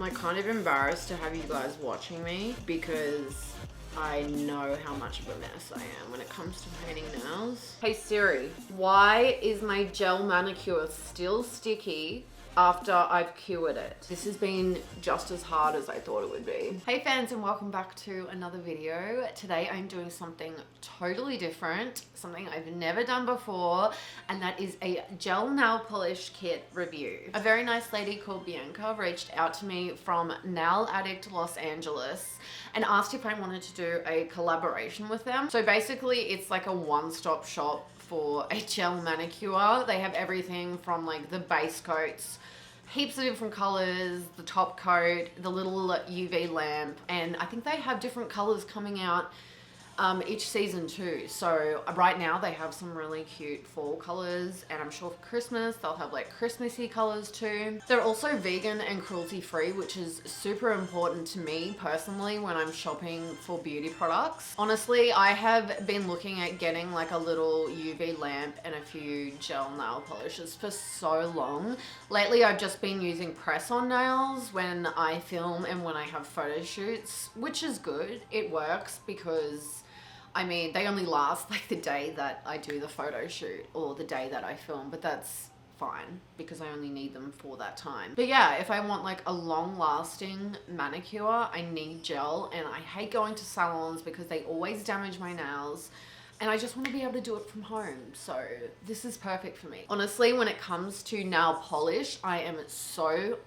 like kind of embarrassed to have you guys watching me because I know how much of a mess I am when it comes to painting nails. Hey Siri, why is my gel manicure still sticky after I've cured it? This has been just as hard as I thought it would be. Hey fans, and welcome back to another video. Today I'm doing something totally different, something I've never done before, and that is a gel nail polish kit review. A very nice lady called Bianca reached out to me from Nail Addict Los Angeles and asked if I wanted to do a collaboration with them. So basically it's like a one-stop shop for a gel manicure. They have everything from like the base coats, heaps of different colors, the top coat, the little UV lamp, and I think they have different colors coming out each season too. So right now they have some really cute fall colors, and I'm sure for Christmas they'll have like Christmassy colors too. They're also vegan and cruelty free, which is super important to me personally when I'm shopping for beauty products. Honestly, I have been looking at getting like a little UV lamp and a few gel nail polishes for so long. Lately I've just been using press-on nails when I film and when I have photo shoots, which is good. It works because I mean, they only last like the day that I do the photo shoot or the day that I film, but that's fine because I only need them for that time. But yeah, if I want like a long lasting manicure, I need gel, and I hate going to salons because they always damage my nails. And I just want to be able to do it from home. So this is perfect for me. Honestly, when it comes to nail polish, I am so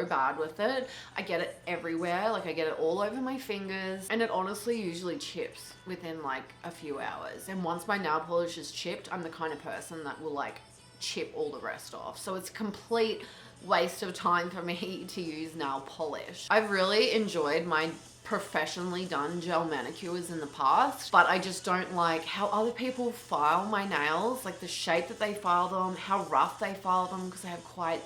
bad with it. I get it everywhere. Like I get it all over my fingers, and it honestly usually chips within like a few hours. And once my nail polish is chipped, I'm the kind of person that will like chip all the rest off. So it's a complete waste of time for me to use nail polish. I've really enjoyed my professionally done gel manicures in the past, but I just don't like how other people file my nails, like the shape that they file them, how rough they file them, because I have quite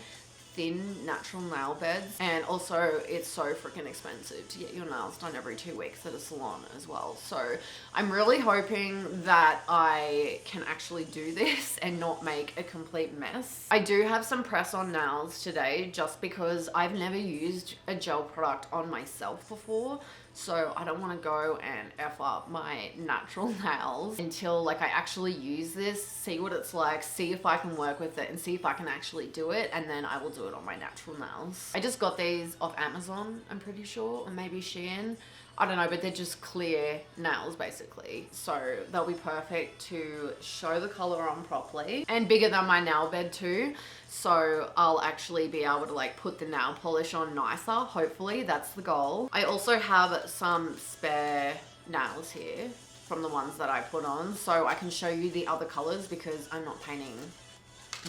thin natural nail beds, and also it's so freaking expensive to get your nails done every 2 weeks at a salon as well. So I'm really hoping that I can actually do this and not make a complete mess. I do have some press-on nails today just because I've never used a gel product on myself before. So I don't want to go and F up my natural nails until like I actually use this, see what it's like, see if I can work with it, and see if I can actually do it, and then I will do it on my natural nails. I just got these off Amazon, I'm pretty sure, or maybe Shein. I don't know, but they're just clear nails basically. So they'll be perfect to show the color on properly, and bigger than my nail bed too. So I'll actually be able to like put the nail polish on nicer. Hopefully that's the goal. I also have some spare nails here from the ones that I put on, so I can show you the other colors because I'm not painting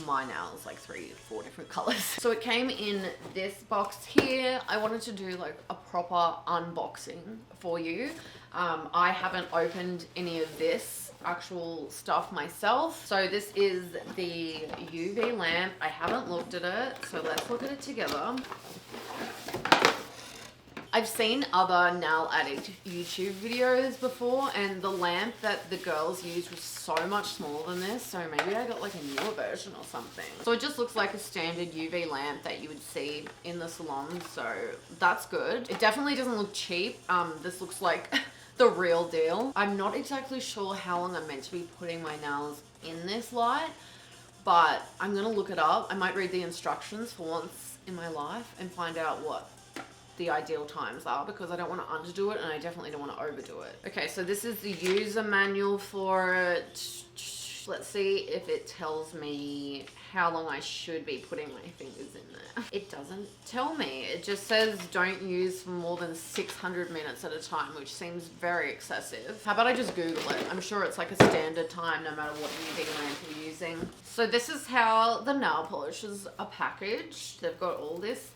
my nails like 3 or 4 different colors. So it came in this box here. I wanted to do like a proper unboxing for you. I haven't opened any of this actual stuff myself. So this is the UV lamp. I haven't looked at it, so let's look at it together. I've seen other Nail Addict YouTube videos before, and the lamp that the girls used was so much smaller than this, so maybe I got like a newer version or something. So it just looks like a standard UV lamp that you would see in the salon, so that's good. It definitely doesn't look cheap. This looks like the real deal. I'm not exactly sure how long I'm meant to be putting my nails in this light, but I'm gonna look it up. I might read the instructions for once in my life and find out what the ideal times are, because I don't want to underdo it and I definitely don't want to overdo it. Okay, so this is the user manual for it. Let's see if it tells me how long I should be putting my fingers in there. It doesn't tell me. It just says don't use for more than 600 minutes at a time, which seems very excessive. How about I just Google it? I'm sure it's like a standard time no matter what UV lamp you're using. So this is how the nail polishes are packaged. They've got all this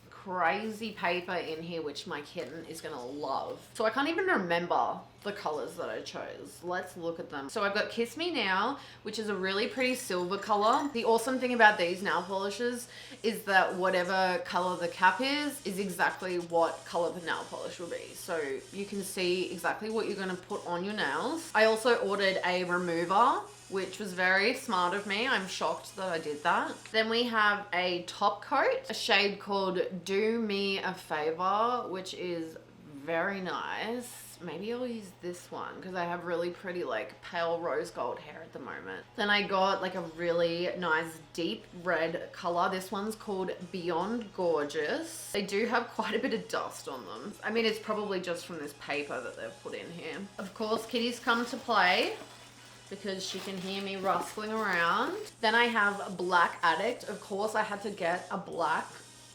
crazy paper in here, which my kitten is gonna love. So I can't even remember the colors that I chose. Let's look at them. So I've got Kiss Me Now, which is a really pretty silver color. The awesome thing about these nail polishes is that whatever color the cap is exactly what color the nail polish will be. So you can see exactly what you're going to put on your nails. I also ordered a remover, which was very smart of me. I'm shocked that I did that. Then we have a top coat, a shade called Do Me a Favor, which is very nice. Maybe I'll use this one because I have really pretty like pale rose gold hair at the moment. Then I got like a really nice deep red color. This one's called Beyond Gorgeous. They do have quite a bit of dust on them. I mean, it's probably just from this paper that they've put in here. Of course, Kitty's come to play because she can hear me rustling around. Then I have Black Addict. Of course, I had to get a black.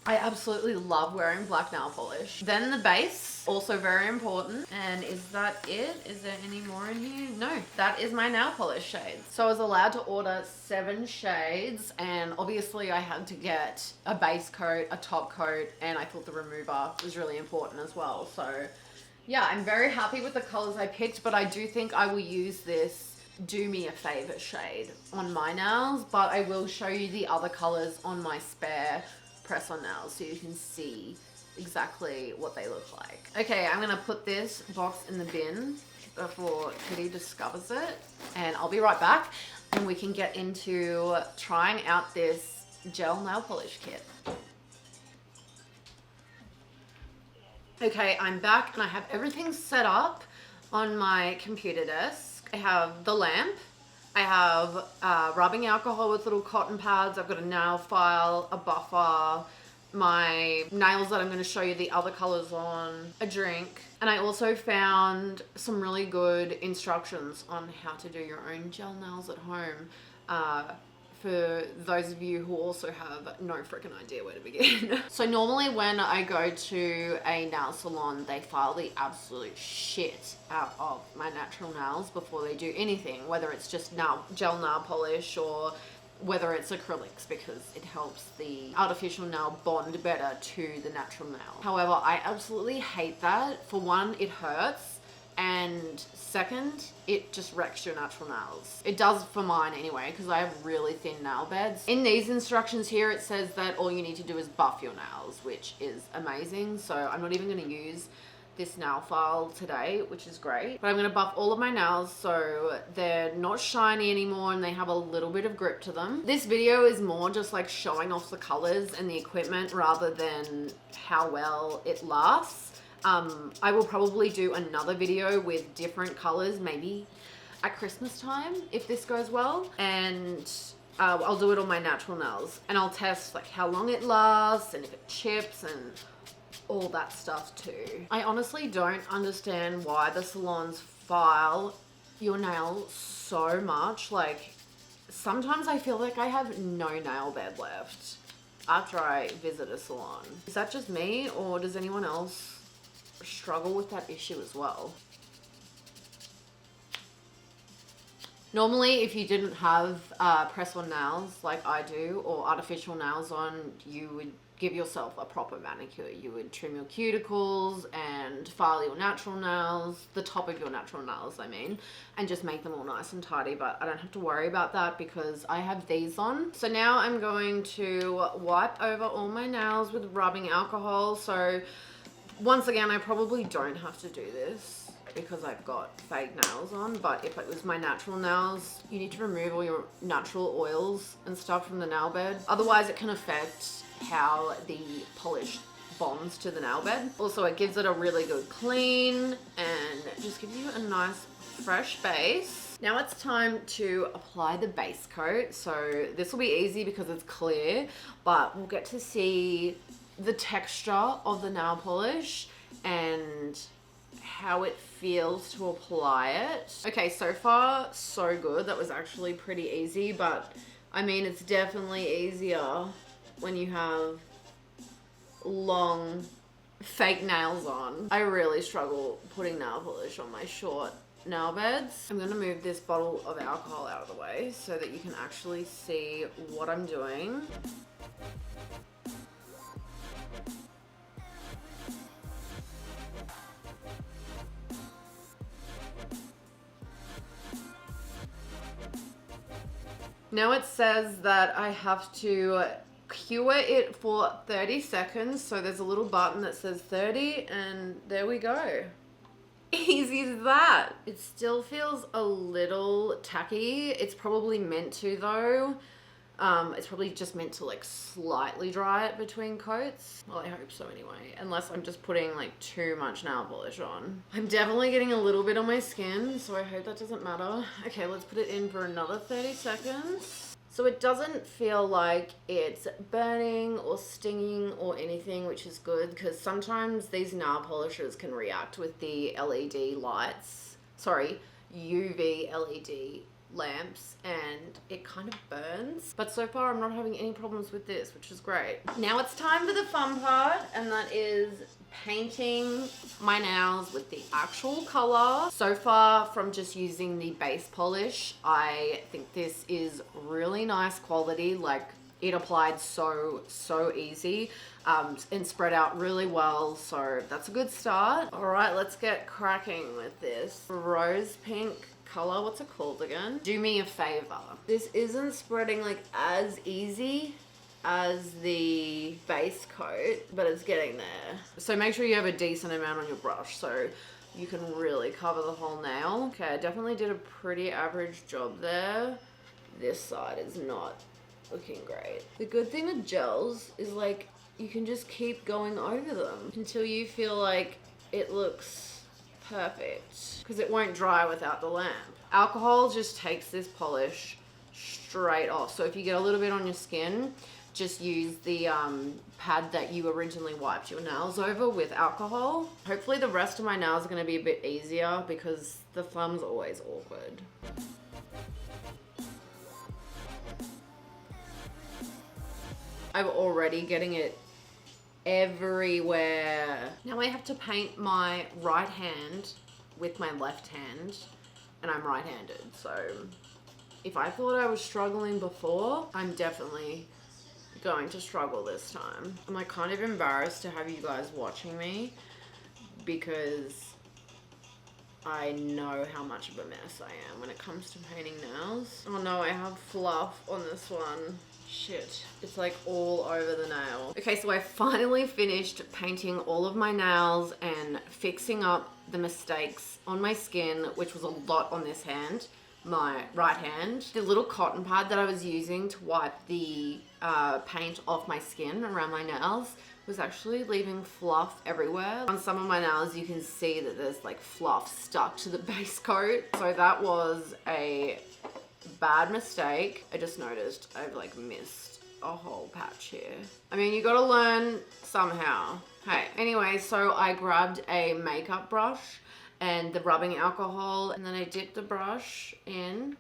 I absolutely love wearing black nail polish. Then the base, also very important. And is that it? Is there any more in here? No, that is my nail polish shades. So I was allowed to order 7 shades, and obviously I had to get a base coat, a top coat, and I thought the remover was really important as well. So yeah, I'm very happy with the colors I picked, but I do think I will use this Do Me a Favor shade on my nails, but I will show you the other colors on my spare press-on nails so you can see exactly what they look like. Okay, I'm gonna put this box in the bin before Kitty discovers it, and I'll be right back and we can get into trying out this gel nail polish kit. Okay, I'm back and I have everything set up on my computer desk. I have the lamp, I have rubbing alcohol with little cotton pads, I've got a nail file, a buffer, my nails that I'm going to show you the other colors on, a drink, and I also found some really good instructions on how to do your own gel nails at home. For those of you who also have no freaking idea where to begin. So normally when I go to a nail salon, they file the absolute shit out of my natural nails before they do anything, whether it's just gel nail polish or whether it's acrylics, because it helps the artificial nail bond better to the natural nail. However, I absolutely hate that. For one, it hurts. And second, it just wrecks your natural nails. It does for mine anyway, because I have really thin nail beds. In these instructions here, it says that all you need to do is buff your nails, which is amazing. So I'm not even going to use this nail file today, which is great. But I'm going to buff all of my nails so they're not shiny anymore and they have a little bit of grip to them. This video is more just like showing off the colors and the equipment rather than how well it lasts. I will probably do another video with different colors, maybe at Christmas time, if this goes well. And I'll do it on my natural nails. And I'll test like how long it lasts and if it chips and all that stuff too. I honestly don't understand why the salons file your nails so much. Like, sometimes I feel like I have no nail bed left after I visit a salon. Is that just me, or does anyone else struggle with that issue as well? Normally, if you didn't have press-on nails like I do, or artificial nails on, you would give yourself a proper manicure. You would trim your cuticles and file your natural nails, the top of your natural nails I mean, and just make them all nice and tidy, but I don't have to worry about that because I have these on. So now I'm going to wipe over all my nails with rubbing alcohol. So once again, I probably don't have to do this because I've got fake nails on, but if it was my natural nails, you need to remove all your natural oils and stuff from the nail bed. Otherwise, it can affect how the polish bonds to the nail bed. Also, it gives it a really good clean and just gives you a nice fresh base. Now it's time to apply the base coat. So this will be easy because it's clear, but we'll get to see the texture of the nail polish and how it feels to apply it. Okay, so far so good. That was actually pretty easy, but I mean, it's definitely easier when you have long fake nails on. I really struggle putting nail polish on my short nail beds. I'm gonna move this bottle of alcohol out of the way so that you can actually see what I'm doing. Now it says that I have to cure it for 30 seconds. So there's a little button that says 30 and there we go. Easy as that. It still feels a little tacky. It's probably meant to though. It's probably just meant to like slightly dry it between coats. Well, I hope so anyway, unless I'm just putting like too much nail polish on. I'm definitely getting a little bit on my skin, so I hope that doesn't matter. Okay, let's put it in for another 30 seconds. So it doesn't feel like it's burning or stinging or anything, which is good because sometimes these nail polishers can react with the LED lights. Sorry, UV LED lamps, and it kind of burns. But so far I'm not having any problems with this, which is great. Now it's time for the fun part, and that is painting my nails with the actual color. So far from just using the base polish, I think this is really nice quality. Like, it applied so easy and spread out really well, so that's a good start. All right, let's get cracking with this rose pink color. What's it called again? Do me a favor. This isn't spreading like as easy as the base coat, but it's getting there. So make sure you have a decent amount on your brush so you can really cover the whole nail. Okay, I definitely did a pretty average job there. This side is not looking great. The good thing with gels is like you can just keep going over them until you feel like it looks perfect, because it won't dry without the lamp. Alcohol just takes this polish straight off. So if you get a little bit on your skin, just use the pad that you originally wiped your nails over with alcohol. Hopefully the rest of my nails are going to be a bit easier because the thumb's always awkward. I'm already getting it everywhere. Now I have to paint my right hand with my left hand, and I'm right-handed, so if I thought I was struggling before, I'm definitely going to struggle this time. I'm like kind of embarrassed to have you guys watching me because I know how much of a mess I am when it comes to painting nails. Oh no, I have fluff on this one. Shit, it's like all over the nail. Okay, so I finally finished painting all of my nails and fixing up the mistakes on my skin, which was a lot on this hand, my right hand. The little cotton pad that I was using to wipe the paint off my skin around my nails was actually leaving fluff everywhere. On some of my nails, you can see that there's like fluff stuck to the base coat. So that was a bad mistake. I just noticed I've like missed a whole patch here. I mean, you gotta learn somehow. Hey, anyway, so I grabbed a makeup brush and the rubbing alcohol, and then I dipped the brush in,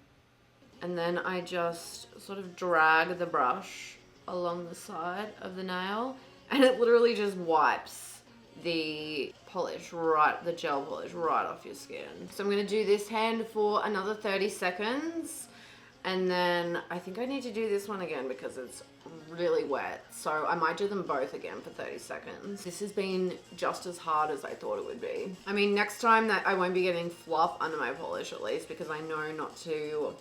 and then I just sort of drag the brush along the side of the nail, and it literally just wipes the polish right, the gel polish right off your skin. So I'm gonna do this hand for another 30 seconds. And then I think I need to do this one again because it's really wet. So I might do them both again for 30 seconds. This has been just as hard as I thought it would be. I mean, next time that I won't be getting fluff under my polish at least, because I know not to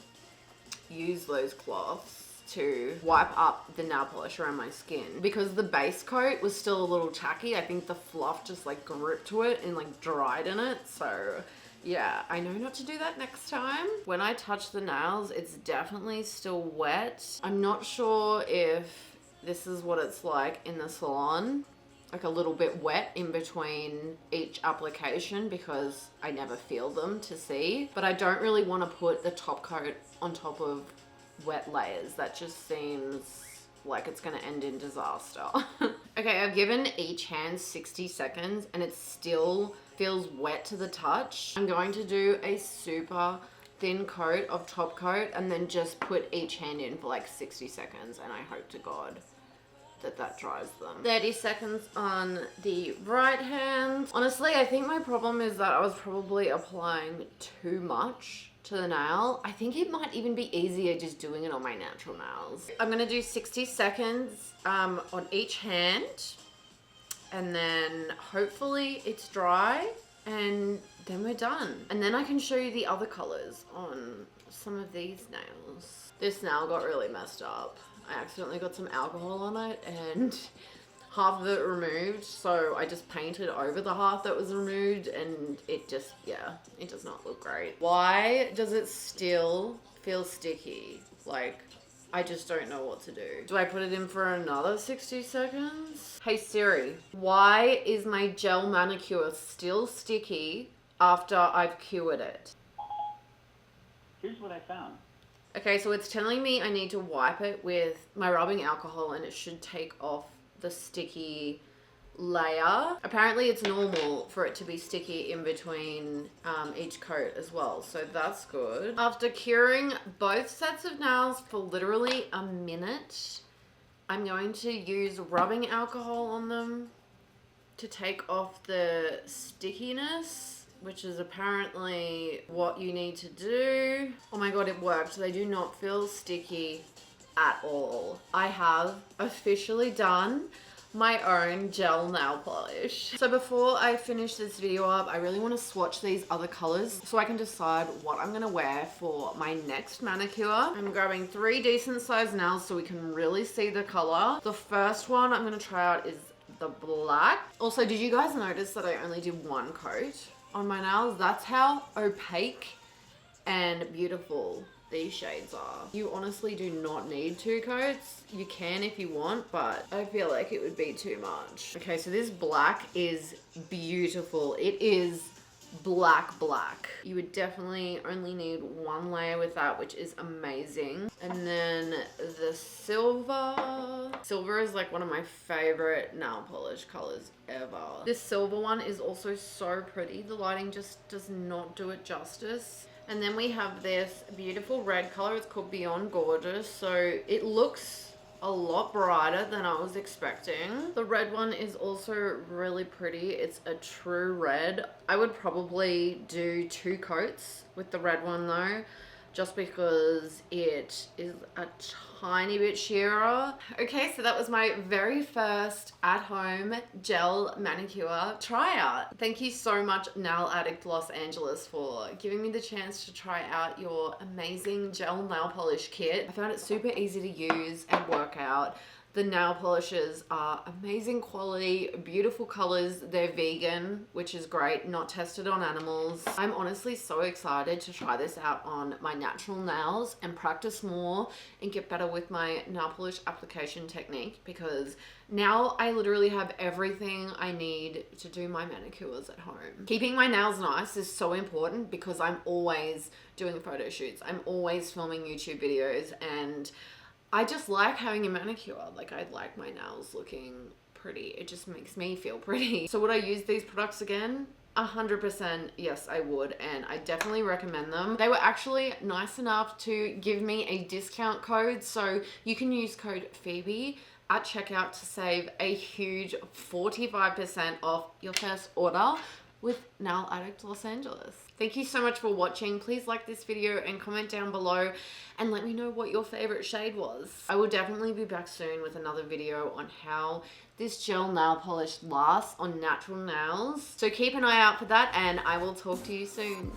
use those cloths to wipe up the nail polish around my skin. Because the base coat was still a little tacky, I think the fluff just like gripped to it and like dried in it. So yeah, I know not to do that next time. When I touch the nails, it's definitely still wet. I'm not sure if this is what it's like in the salon, like a little bit wet in between each application because I never feel them to see. But I don't really want to put the top coat on top of wet layers. That just seems like it's gonna end in disaster. Okay, I've given each hand 60 seconds and it still feels wet to the touch. I'm going to do a super thin coat of top coat and then just put each hand in for like 60 seconds, and I hope to God that that dries them. 30 seconds on the right hand. Honestly, I think my problem is that I was probably applying too much to the nail. I think it might even be easier just doing it on my natural nails. I'm gonna do 60 seconds on each hand, and then hopefully it's dry, and then we're done. And then I can show you the other colors on some of these nails. This nail got really messed up. I accidentally got some alcohol on it and half of it removed, so I just painted over the half that was removed, and it just, yeah, it does not look great. Why does it still feel sticky? Like, I just don't know what to do. Do I put it in for another 60 seconds? Hey Siri, why is my gel manicure still sticky after I've cured it? Here's what I found. Okay, so it's telling me I need to wipe it with my rubbing alcohol and it should take off the sticky layer. Apparently it's normal for it to be sticky in between each coat as well, so that's good. After curing both sets of nails for literally a minute, I'm going to use rubbing alcohol on them to take off the stickiness, which is apparently what you need to do. Oh my god, it worked. They do not feel sticky at all. I have officially done my own gel nail polish. So before I finish this video up, I really want to swatch these other colors so I can decide what I'm going to wear for my next manicure. I'm grabbing 3 decent sized nails so we can really see the color. The first one I'm going to try out is the black. Also, did you guys notice that I only did 1 coat on my nails? That's how opaque and beautiful these shades are. You honestly do not need 2 coats. You can if you want, but I feel like it would be too much. Okay, so this black is beautiful. It is black. You would definitely only need 1 layer with that, which is amazing. And then the silver. Silver is like one of my favorite nail polish colors ever. This silver one is also so pretty. The lighting just does not do it justice. And then we have this beautiful red color. It's called Beyond Gorgeous. So it looks a lot brighter than I was expecting. The red one is also really pretty. It's a true red. I would probably do 2 coats with the red one though, just because it is a tiny bit sheerer. Okay, so that was my very first at-home gel manicure tryout. Thank you so much, Nail Addict Los Angeles, for giving me the chance to try out your amazing gel nail polish kit. I found it super easy to use and work out. The nail polishes are amazing quality, beautiful colors. They're vegan, which is great, not tested on animals. I'm honestly so excited to try this out on my natural nails and practice more and get better with my nail polish application technique, because now I literally have everything I need to do my manicures at home. Keeping my nails nice is so important because I'm always doing photo shoots. I'm always filming YouTube videos, and I just like having a manicure. Like, I like my nails looking pretty. It just makes me feel pretty. So would I use these products again? 100% yes, I would, and I definitely recommend them. They were actually nice enough to give me a discount code, so you can use code Phoebe at checkout to save a huge 45% off your first order with Nail Addict Los Angeles. Thank you so much for watching. Please like this video and comment down below and let me know what your favorite shade was. I will definitely be back soon with another video on how this gel nail polish lasts on natural nails. So keep an eye out for that, and I will talk to you soon.